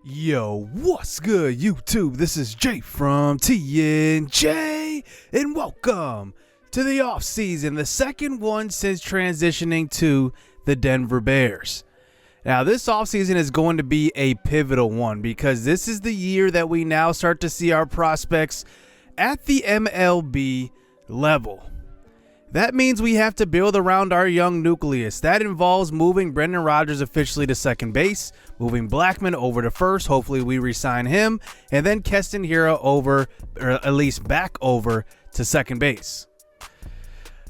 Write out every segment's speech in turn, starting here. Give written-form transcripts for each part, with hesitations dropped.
Yo, what's good, YouTube? This is Jay from TNJ, and welcome to the offseason, the second one since transitioning to the Denver Bears. Now, this offseason is going to be a pivotal one because this is the year that we now start to see our prospects at the MLB level. That means we have to build around our young nucleus. That involves moving Brendan Rodgers officially to second base, moving Blackmon over to first. Hopefully we re-sign him, and then Keston Hiura over, or at least back over to second base.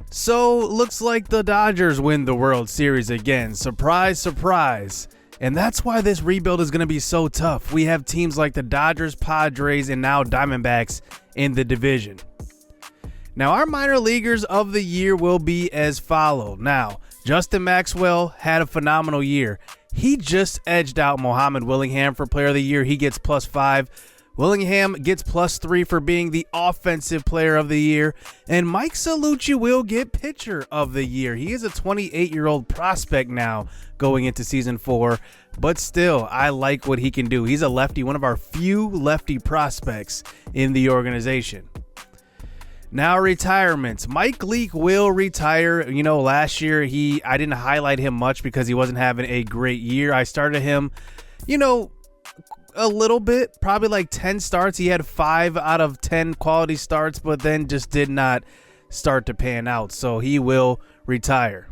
So looks like the Dodgers win the World Series again. Surprise, surprise. And that's why this rebuild is going to be so tough. We have teams like the Dodgers, Padres, and now Diamondbacks in the division. Now, our minor leaguers of the year will be as follows. Now, Justin Maxwell had a phenomenal year. He just edged out Mohamed Willingham for player of the year. He gets +5. Willingham gets +3 for being the offensive player of the year. And Mike Salucci will get pitcher of the year. He is a 28-year-old prospect now going into season 4. But still, I like what he can do. He's a lefty, one of our few lefty prospects in the organization. Now, retirements. Mike Leake will retire. You know, last year I didn't highlight him much because he wasn't having a great year. I started him, a little bit, probably like 10 starts. He had 5 out of 10 quality starts, but then just did not start to pan out. So he will retire.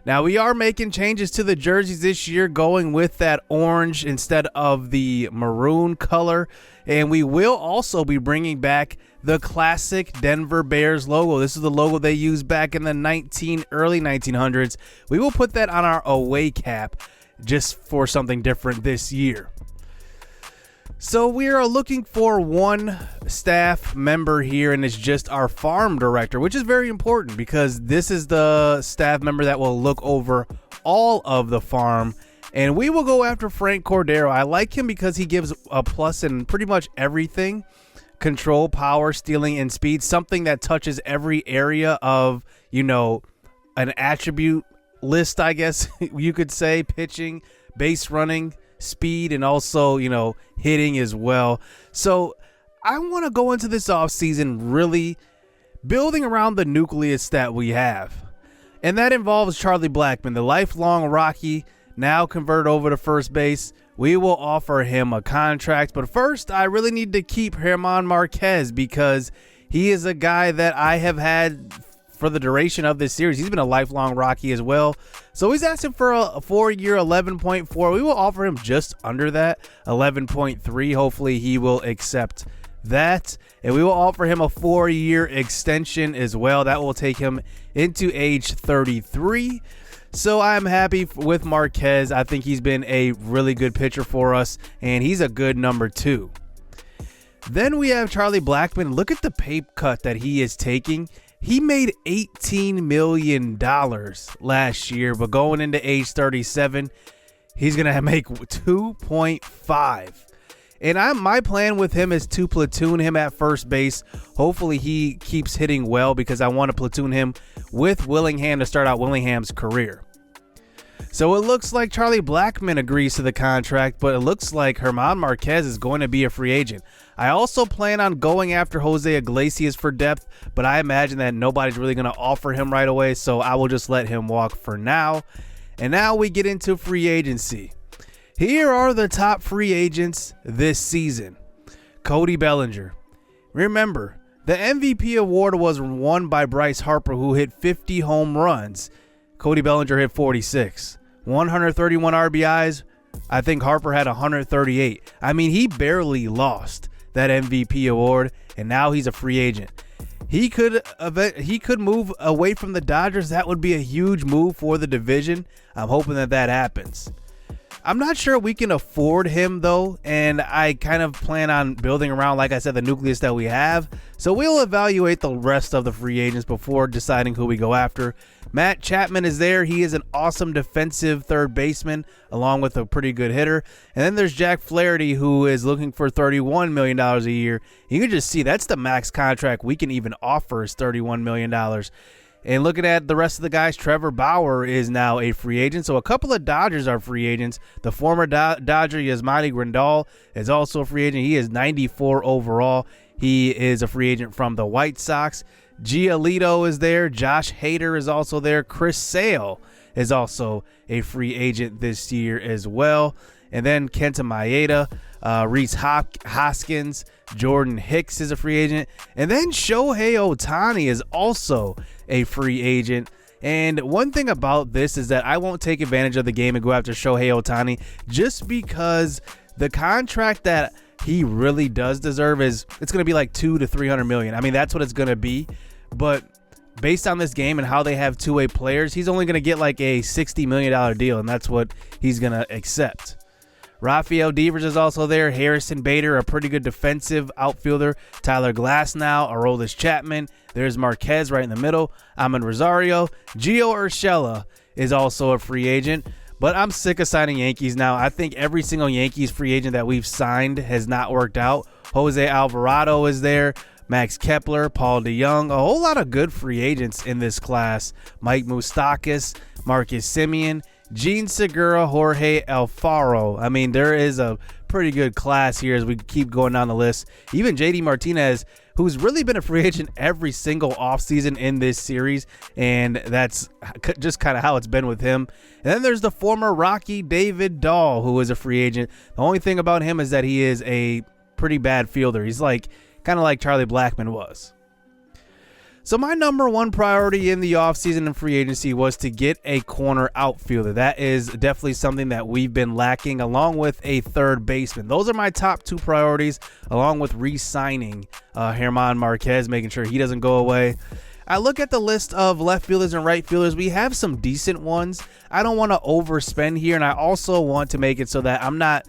Now, we are making changes to the jerseys this year, going with that orange instead of the maroon color. And we will also be bringing back the classic Denver Bears logo. This is the logo they used back in the early 1900s. We will put that on our away cap just for something different this year. So we are looking for one staff member here, and it's just our farm director, which is very important because this is the staff member that will look over all of the farm. And we will go after Frank Cordero. I like him because he gives a plus in pretty much everything. Control, power, stealing, and speed. Something that touches every area of, an attribute list, I guess you could say. Pitching, base running, speed, and also, hitting as well. So I want to go into this offseason really building around the nucleus that we have. And that involves Charlie Blackmon, the lifelong Rocky, now converted over to first base. We will offer him a contract. But first, I really need to keep German Marquez because he is a guy that I have had for the duration of this series. He's been a lifelong Rocky as well. So he's asking for a 4-year 11.4. We will offer him just under that, 11.3. Hopefully he will accept that. And we will offer him a 4-year extension as well. That will take him into age 33. So I'm happy with Marquez. I think he's been a really good pitcher for us, and he's a good number 2. Then we have Charlie Blackmon. Look at the pay cut that he is taking. He made $18 million last year, but going into age 37, he's going to make 2.5. And my plan with him is to platoon him at first base. Hopefully he keeps hitting well because I want to platoon him with Willingham to start out Willingham's career. So it looks like Charlie Blackmon agrees to the contract, but it looks like German Marquez is going to be a free agent. I also plan on going after Jose Iglesias for depth, but I imagine that nobody's really going to offer him right away, so I will just let him walk for now. And now we get into free agency. Here are the top free agents this season. Cody Bellinger. Remember, the MVP award was won by Bryce Harper, who hit 50 home runs. Cody Bellinger hit 46. 131 RBIs. I think Harper had 138. I mean, he barely lost that MVP award, and now he's a free agent. He could move away from the Dodgers. That would be a huge move for the division. I'm hoping that happens. I'm not sure we can afford him, though, and I kind of plan on building around, like I said, the nucleus that we have. So we'll evaluate the rest of the free agents before deciding who we go after. Matt Chapman is there. He is an awesome defensive third baseman, along with a pretty good hitter. And then there's Jack Flaherty, who is looking for $31 million a year. You can just see that's the max contract we can even offer is $31 million. And looking at the rest of the guys, Trevor Bauer is now a free agent. So a couple of Dodgers are free agents. The former Dodger Yasmani Grandal is also a free agent. He is 94 overall. He is a free agent from the White Sox. Giolito is there. Josh Hader is also there. Chris Sale is also a free agent this year as well. And then Kenta Maeda, Rhys Hoskins, Jordan Hicks is a free agent. And then Shohei Ohtani is also a free agent. And one thing about this is that I won't take advantage of the game and go after Shohei Ohtani just because the contract that he really does deserve is it's going to be like $200 to $300 million. I mean, that's what it's going to be. But based on this game and how they have two-way players, he's only going to get like a $60 million deal, and that's what he's going to accept. Rafael Devers is also there. Harrison Bader, a pretty good defensive outfielder. Tyler Glasnow, Aroldis Chapman. There's Marquez right in the middle. Amin Rosario. Gio Urshela is also a free agent. But I'm sick of signing Yankees now. I think every single Yankees free agent that we've signed has not worked out. Jose Alvarado is there. Max Kepler, Paul DeJong. A whole lot of good free agents in this class. Mike Moustakas, Marcus Semien, Gene Segura, Jorge Alfaro. I mean, there is a pretty good class here as we keep going down the list. Even JD Martinez, who's really been a free agent every single offseason in this series, and that's just kind of how it's been with him. And then there's the former Rocky David Dahl, who is a free agent. The only thing about him is that he is a pretty bad fielder. He's like kind of like Charlie Blackmon was. So my number one priority in the offseason and free agency was to get a corner outfielder. That is definitely something that we've been lacking, along with a third baseman. Those are my top two priorities, along with re-signing German Marquez, making sure he doesn't go away. I look at the list of left fielders and right fielders. We have some decent ones. I don't want to overspend here, and I also want to make it so that I'm not,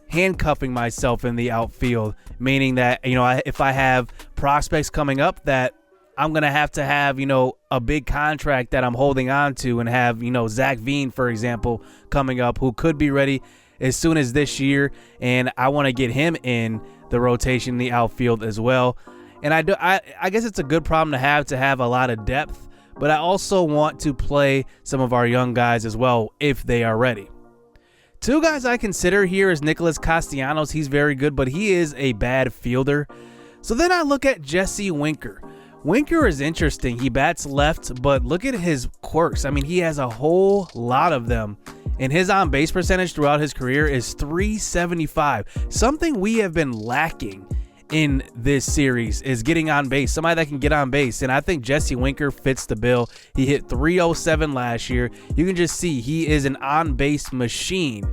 handcuffing myself in the outfield, meaning that, if I have prospects coming up that I'm going to have, a big contract that I'm holding on to and have, Zach Veen, for example, coming up who could be ready as soon as this year. And I want to get him in the rotation in the outfield as well. And I guess it's a good problem to have a lot of depth, but I also want to play some of our young guys as well if they are ready. Two guys I consider here is Nicholas Castellanos. He's very good, but he is a bad fielder. So then I look at Jesse Winker. Winker is interesting. He bats left, but look at his quirks. I mean, he has a whole lot of them. And his on-base percentage throughout his career is .375. Something we have been lacking in this series is getting on base, somebody that can get on base, and I think Jesse Winker fits the bill. He hit .307 last year. You can just see he is an on-base machine,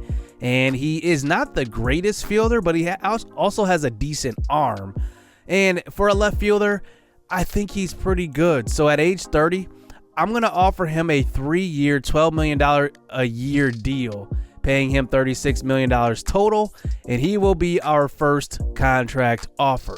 and he is not the greatest fielder, but he also has a decent arm. And for a left fielder, I think he's pretty good. So at age 30, I'm going to offer him a 3-year, $12 million a year deal, paying him $36 million total, and he will be our first contract offer.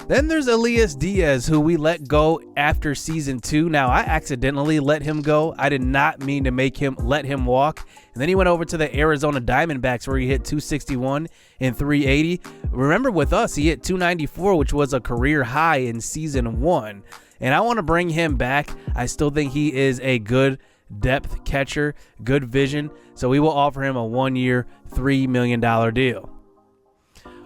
Then there's Elias Diaz, who we let go after season 2. Now, I accidentally let him go. I did not mean to let him walk. And then he went over to the Arizona Diamondbacks, where he hit .261 and .380. Remember, with us, he hit .294, which was a career high in season 1. And I want to bring him back. I still think he is a good depth catcher, good vision. So we will offer him a 1-year, $3 million deal.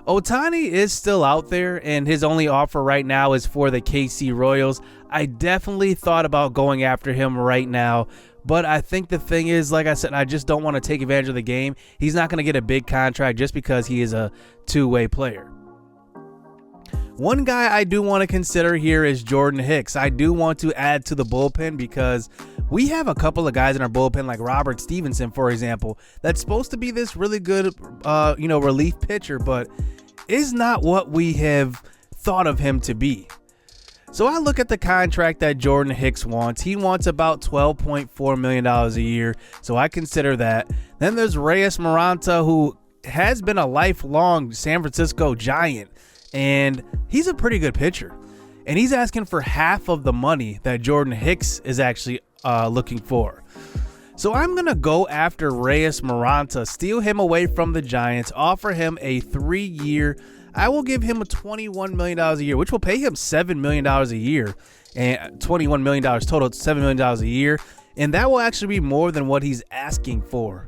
Ohtani is still out there, and his only offer right now is for the KC Royals. I definitely thought about going after him right now, but I think the thing is, like I said, I just don't want to take advantage of the game. He's not going to get a big contract just because he is a two-way player. One guy I do want to consider here is Jordan Hicks. I do want to add to the bullpen because we have a couple of guys in our bullpen, like Robert Stevenson, for example, that's supposed to be this really good, relief pitcher, but is not what we have thought of him to be. So I look at the contract that Jordan Hicks wants. He wants about $12.4 million a year, so I consider that. Then there's Reyes Maranta, who has been a lifelong San Francisco Giant, and he's a pretty good pitcher. And he's asking for half of the money that Jordan Hicks is actually looking for. So I'm going to go after Reyes Maranta, steal him away from the Giants, offer him a 3-year, I will give him a $21 million a year, which will pay him $7 million a year, and $21 million total, $7 million a year. And that will actually be more than what he's asking for.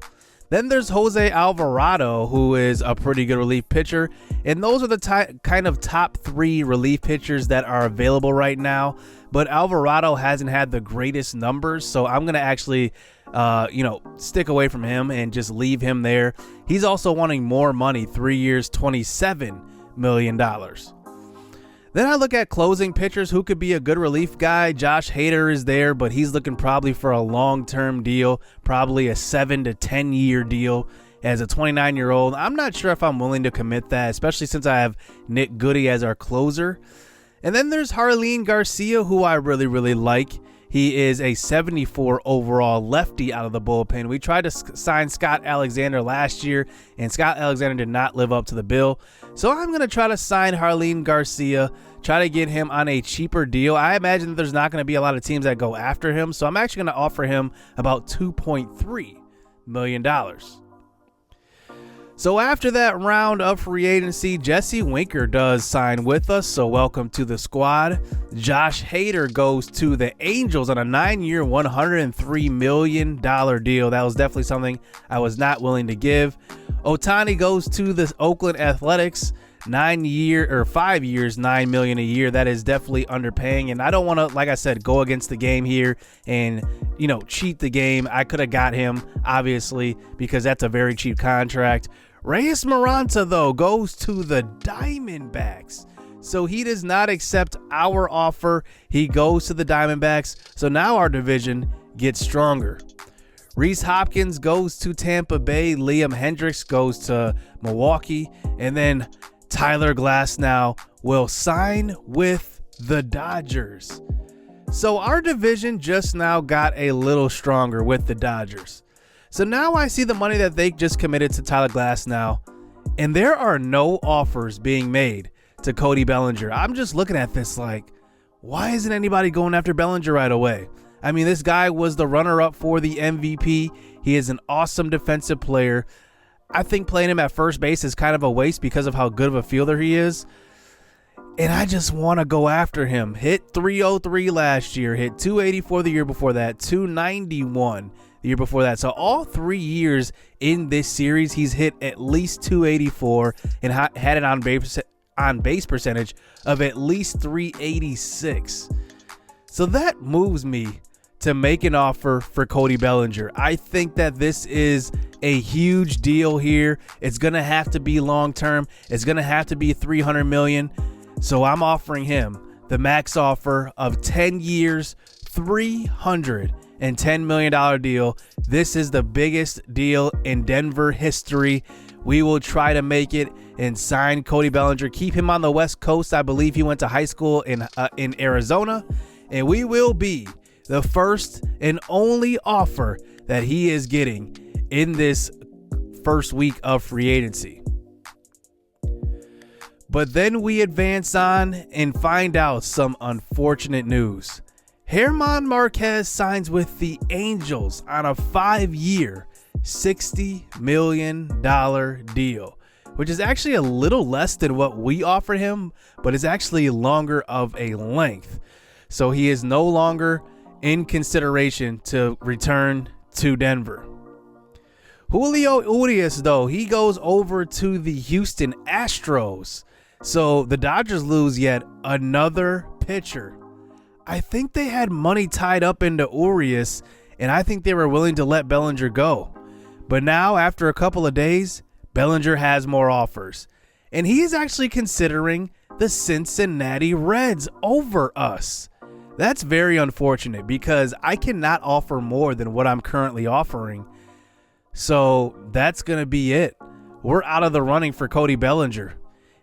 Then there's Jose Alvarado, who is a pretty good relief pitcher. And those are the kind of top 3 relief pitchers that are available right now. But Alvarado hasn't had the greatest numbers, so I'm going to actually stick away from him and just leave him there. He's also wanting more money, 3 years, $27 million. Then I look at closing pitchers who could be a good relief guy. Josh Hader is there, but he's looking probably for a long-term deal, probably a 7 to 10 year deal as a 29-year-old. I'm not sure if I'm willing to commit that, especially since I have Nick Goody as our closer. And then there's Jarlin Garcia, who I really, really like. He is a 74 overall lefty out of the bullpen. We tried to sign Scott Alexander last year, and Scott Alexander did not live up to the bill. So I'm going to try to sign Jarlin Garcia, try to get him on a cheaper deal. I imagine that there's not going to be a lot of teams that go after him, so I'm actually going to offer him about $2.3 million. So after that round of free agency, Jesse Winker does sign with us, so welcome to the squad. Josh Hader goes to the Angels on a 9-year, $103 million deal. That was definitely something I was not willing to give. Ohtani goes to the Oakland Athletics, 5 years, $9 million a year. That is definitely underpaying, and I don't want to, like I said, go against the game here and cheat the game. I could have got him, obviously, because that's a very cheap contract. Reyes Maranta, though, goes to the Diamondbacks. So he does not accept our offer. He goes to the Diamondbacks. So now our division gets stronger. Rhys Hopkins goes to Tampa Bay. Liam Hendricks goes to Milwaukee. And then Tyler Glasnow will sign with the Dodgers. So our division just now got a little stronger with the Dodgers. So now I see the money that they just committed to Tyler Glasnow, and there are no offers being made to Cody Bellinger. I'm just looking at this like, why isn't anybody going after Bellinger right away? I mean, this guy was the runner-up for the MVP. He is an awesome defensive player. I think playing him at first base is kind of a waste because of how good of a fielder he is. And I just want to go after him. Hit 303 last year, hit 284 the year before that, 291 the year before that. So all 3 years in this series, he's hit at least 284 and had an on base percentage of at least 386. So that moves me to make an offer for Cody Bellinger. I think that this is a huge deal here. It's going to have to be long-term. It's going to have to be $300 million. So I'm offering him the max offer of 10 years, $310 million deal. This is the biggest deal in Denver history. We will try to make it and sign Cody Bellinger. Keep him on the West Coast. I believe he went to high school in Arizona. And we will be the first and only offer that he is getting in this first week of free agency. But then we advance on and find out some unfortunate news. German Marquez signs with the Angels on a 5-year, $60 million deal, which is actually a little less than what we offered him, but is actually longer of a length. So he is no longer in consideration to return to Denver. Julio Urias, though, he goes over to the Houston Astros. So the Dodgers lose yet another pitcher. I think they had money tied up into Urias, and I think they were willing to let Bellinger go. But now, after a couple of days, Bellinger has more offers. And he is actually considering the Cincinnati Reds over us. That's very unfortunate because I cannot offer more than what I'm currently offering. So that's going to be it. We're out of the running for Cody Bellinger.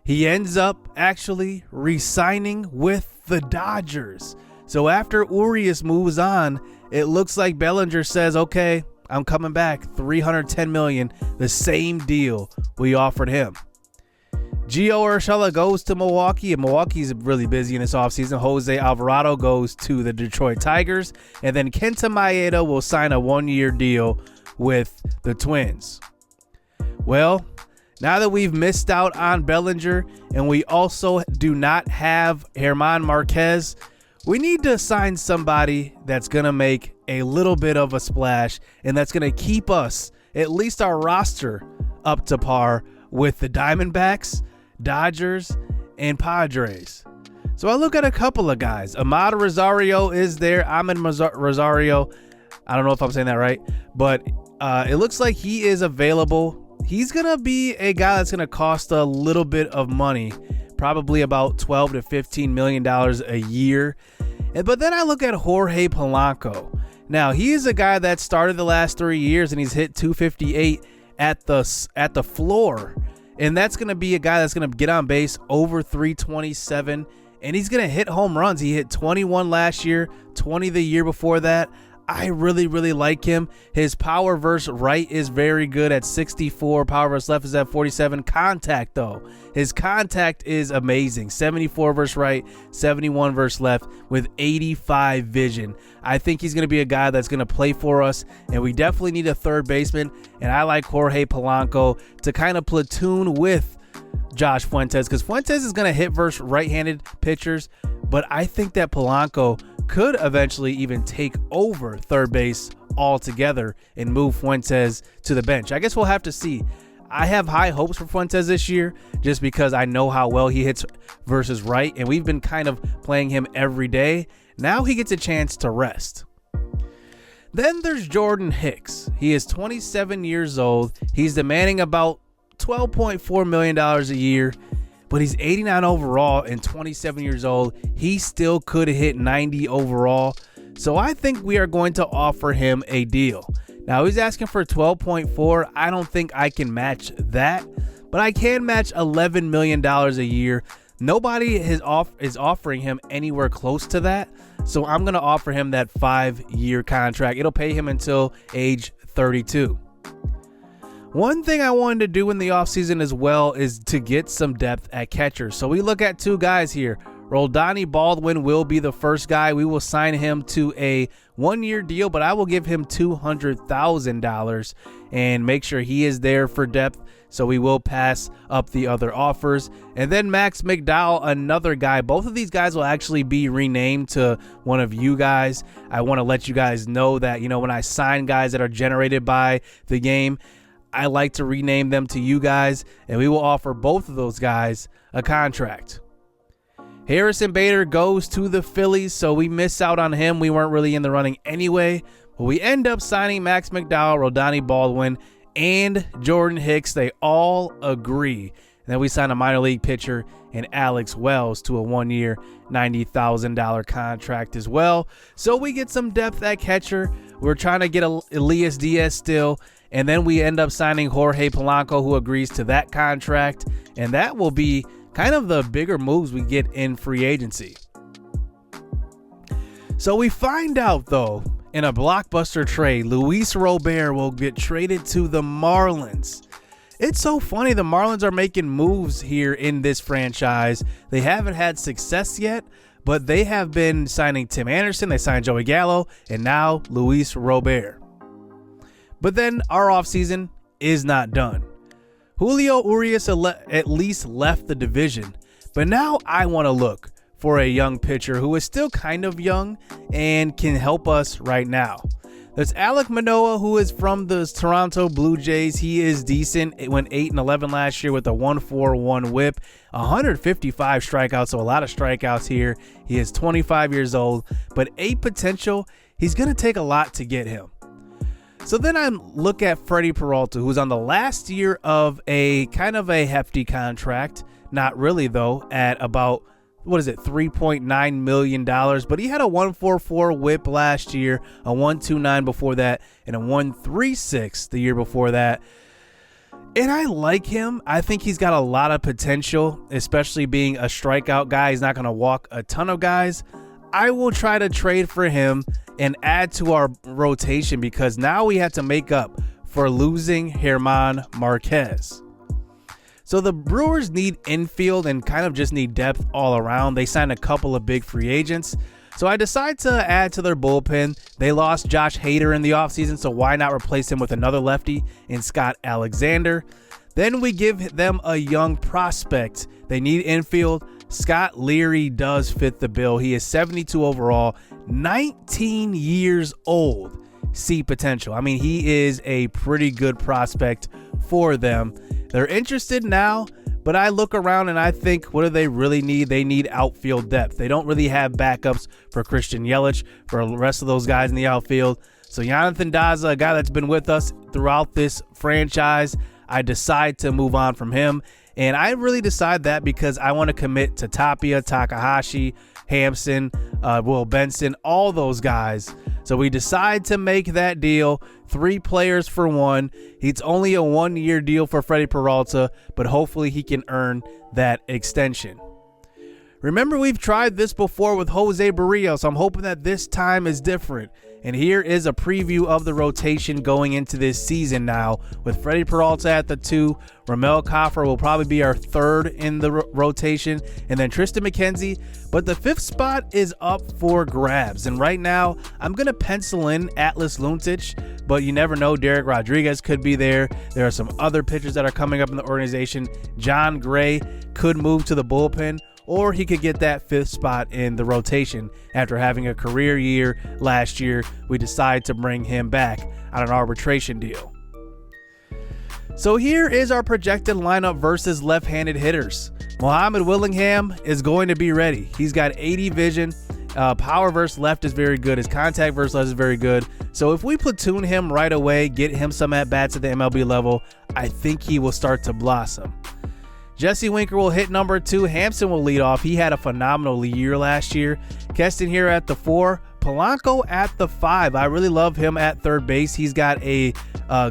He ends up actually re-signing with the Dodgers. So after Urias moves on, it looks like Bellinger says, okay, I'm coming back, $310 million, the same deal we offered him. Gio Urshela goes to Milwaukee, and Milwaukee's really busy in this offseason. Jose Alvarado goes to the Detroit Tigers, and then Kenta Maeda will sign a 1-year deal with the Twins. Well, Now that we've missed out on Bellinger and we also do not have German Marquez, we need to sign somebody that's going to make a little bit of a splash and that's going to keep us, at least our roster, up to par with the Diamondbacks, Dodgers, and Padres. So I look at a couple of guys. Ahmad Rosario is there. Rosario. I don't know if I'm saying that right, but it looks like he is available. He's going to be a guy that's going to cost a little bit of money, probably about $12 to $15 million a year. But then I look at Jorge Polanco. Now, he is a guy that started the last 3 years and he's hit 258 at the floor. And that's going to be a guy that's going to get on base over 327. And he's going to hit home runs. He hit 21 last year, 20 the year before that. I really, really like him. His power versus right is very good at 64. Power versus left is at 47. Contact, though. His contact is amazing. 74 versus right, 71 versus left with 85 vision. I think he's going to be a guy that's going to play for us, and we definitely need a third baseman. And I like Jorge Polanco to kind of platoon with Josh Fuentes, because Fuentes is going to hit versus right-handed pitchers, but I think that Polanco could eventually even take over third base altogether and move Fuentes to the bench. I guess we'll have to see. I have high hopes for Fuentes this year just because I know how well he hits versus right, and we've been kind of playing him every day. Now he gets a chance to rest. Then there's Jordan Hicks. He is 27 years old. He's demanding about $12.4 million a year, but he's 89 overall and 27 years old. He still could hit 90 overall. So I think we are going to offer him a deal. Now he's asking for 12.4. I don't think I can match that, but I can match $11 million a year. Nobody is offering him anywhere close to that. So I'm going to offer him that 5-year contract. It'll pay him until age 32. One thing I wanted to do in the offseason as well is to get some depth at catcher. So we look at two guys here. Roldani Baldwin will be the first guy. We will sign him to a 1-year deal, but I will give him $200,000 and make sure he is there for depth. So we will pass up the other offers. And then Max McDowell, another guy. Both of these guys will actually be renamed to one of you guys. I want to let you guys know that, when I sign guys that are generated by the game, I like to rename them to you guys, and we will offer both of those guys a contract. Harrison Bader goes to the Phillies, so we miss out on him. We weren't really in the running anyway, but we end up signing Max McDowell, Roldani Baldwin, and Jordan Hicks. They all agree. And then we sign a minor league pitcher and Alex Wells to a 1-year, $90,000 contract as well. So we get some depth at catcher. We're trying to get Elias Diaz still. And then we end up signing Jorge Polanco, who agrees to that contract. And that will be kind of the bigger moves we get in free agency. So we find out, though, in a blockbuster trade, Luis Robert will get traded to the Marlins. It's so funny. The Marlins are making moves here in this franchise. They haven't had success yet, but they have been signing Tim Anderson. They signed Joey Gallo, and now Luis Robert. But then our offseason is not done. Julio Urias at least left the division, but now I want to look for a young pitcher who is still kind of young and can help us right now. There's Alek Manoah, who is from the Toronto Blue Jays. He is decent. It went 8-11 last year with a 1.41 whip, 155 strikeouts, so a lot of strikeouts here. He is 25 years old, but a potential. He's going to take a lot to get him. So then I look at Freddie Peralta, who's on the last year of a kind of a hefty contract. Not really, though, at about, $3.9 million. But he had a 1.44 whip last year, a 1.29 before that, and a 1.36 the year before that. And I like him. I think he's got a lot of potential, especially being a strikeout guy. He's not going to walk a ton of guys. I will try to trade for him and add to our rotation because now we have to make up for losing German Marquez. So the Brewers need infield and kind of just need depth all around. They signed a couple of big free agents. So I decide to add to their bullpen. They lost Josh Hader in the offseason, so why not replace him with another lefty in Scott Alexander? Then we give them a young prospect. They need infield. Scott Leary does fit the bill. He is 72 overall, 19 years old. See potential. I mean, he is a pretty good prospect for them. They're interested now, but I look around and I think, what do they really need? They need outfield depth. They don't really have backups for Christian Yelich, for the rest of those guys in the outfield. So Jonathan Daza, a guy that's been with us throughout this franchise, I decide to move on from him. And I really decide that because I want to commit to Tapia, Takahashi, Hampson, Will Benson, all those guys. So we decide to make that deal. 3 players for 1. It's only a 1-year deal for Freddie Peralta, but hopefully he can earn that extension. Remember, we've tried this before with Jose Barrios, so I'm hoping that this time is different. And here is a preview of the rotation going into this season now, with Freddie Peralta at the 2. Ramel Coffer will probably be our 3rd in the rotation, and then Tristan McKenzie. But the 5th spot is up for grabs. And right now, I'm going to pencil in Atlas Luntich, but you never know. Derek Rodriguez could be there. There are some other pitchers that are coming up in the organization. John Gray could move to the bullpen, or he could get that 5th spot in the rotation. After having a career year last year, we decide to bring him back on an arbitration deal. So here is our projected lineup versus left-handed hitters. Muhammad Willingham is going to be ready. He's got 80 vision. Power versus left is very good. His contact versus left is very good. So if we platoon him right away, get him some at-bats at the MLB level, I think he will start to blossom. Jesse Winker will hit number 2. Hampson will lead off. He had a phenomenal year last year. Keston here at the 4. Polanco at the 5. I really love him at third base. He's got a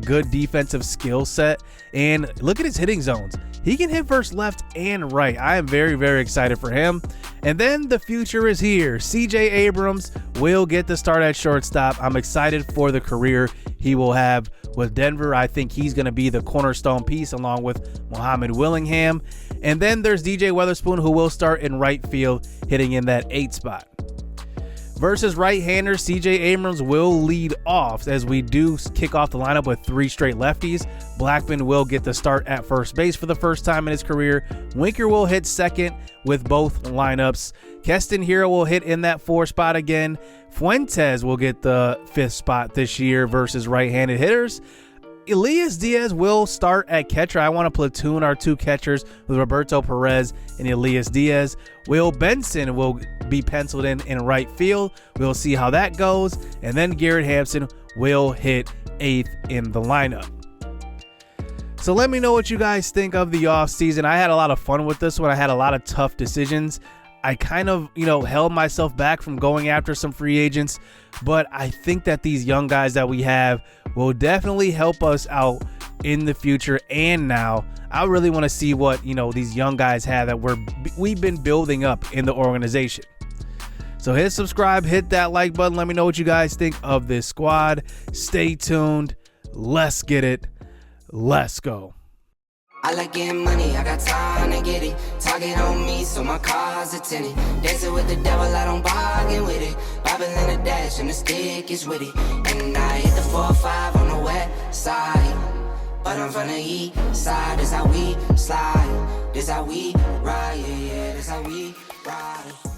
good defensive skill set. And look at his hitting zones. He can hit first, left, and right. I am very, very excited for him. And then the future is here. CJ Abrams will get the start at shortstop. I'm excited for the career he will have with Denver. I think he's going to be the cornerstone piece along with Muhammad Willingham. And then there's DJ Weatherspoon, who will start in right field, hitting in that 8 spot. Versus right-hander, CJ Abrams will lead off as we do kick off the lineup with 3 straight lefties. Blackman will get the start at first base for the first time in his career. Winker will hit second with both lineups. Keston Hiura will hit in that 4 spot again. Fuentes will get the 5th spot this year versus right-handed hitters. Elias Diaz will start at catcher. I want to platoon our 2 catchers with Roberto Perez and Elias Diaz. Will Benson will be penciled in right field. We'll see how that goes. And then Garrett Hampson will hit 8th in the lineup. So let me know what you guys think of the offseason. I had a lot of fun with this one. I had a lot of tough decisions. I kind of, held myself back from going after some free agents, but I think that these young guys that we have will definitely help us out in the future and now. I really want to see what, these young guys have that we've been building up in the organization. So hit subscribe, hit that like button. Let me know what you guys think of this squad. Stay tuned. Let's get it. Let's go. I like getting money, I got time to get it. Target on me, so my car's a tinted. Dancing with the devil, I don't bargain with it. Bobbing in the dash, and the stick is with it. And I hit the 4-5 on the west side. But I'm from the east side, this how we slide. This how we ride, yeah, this how we ride.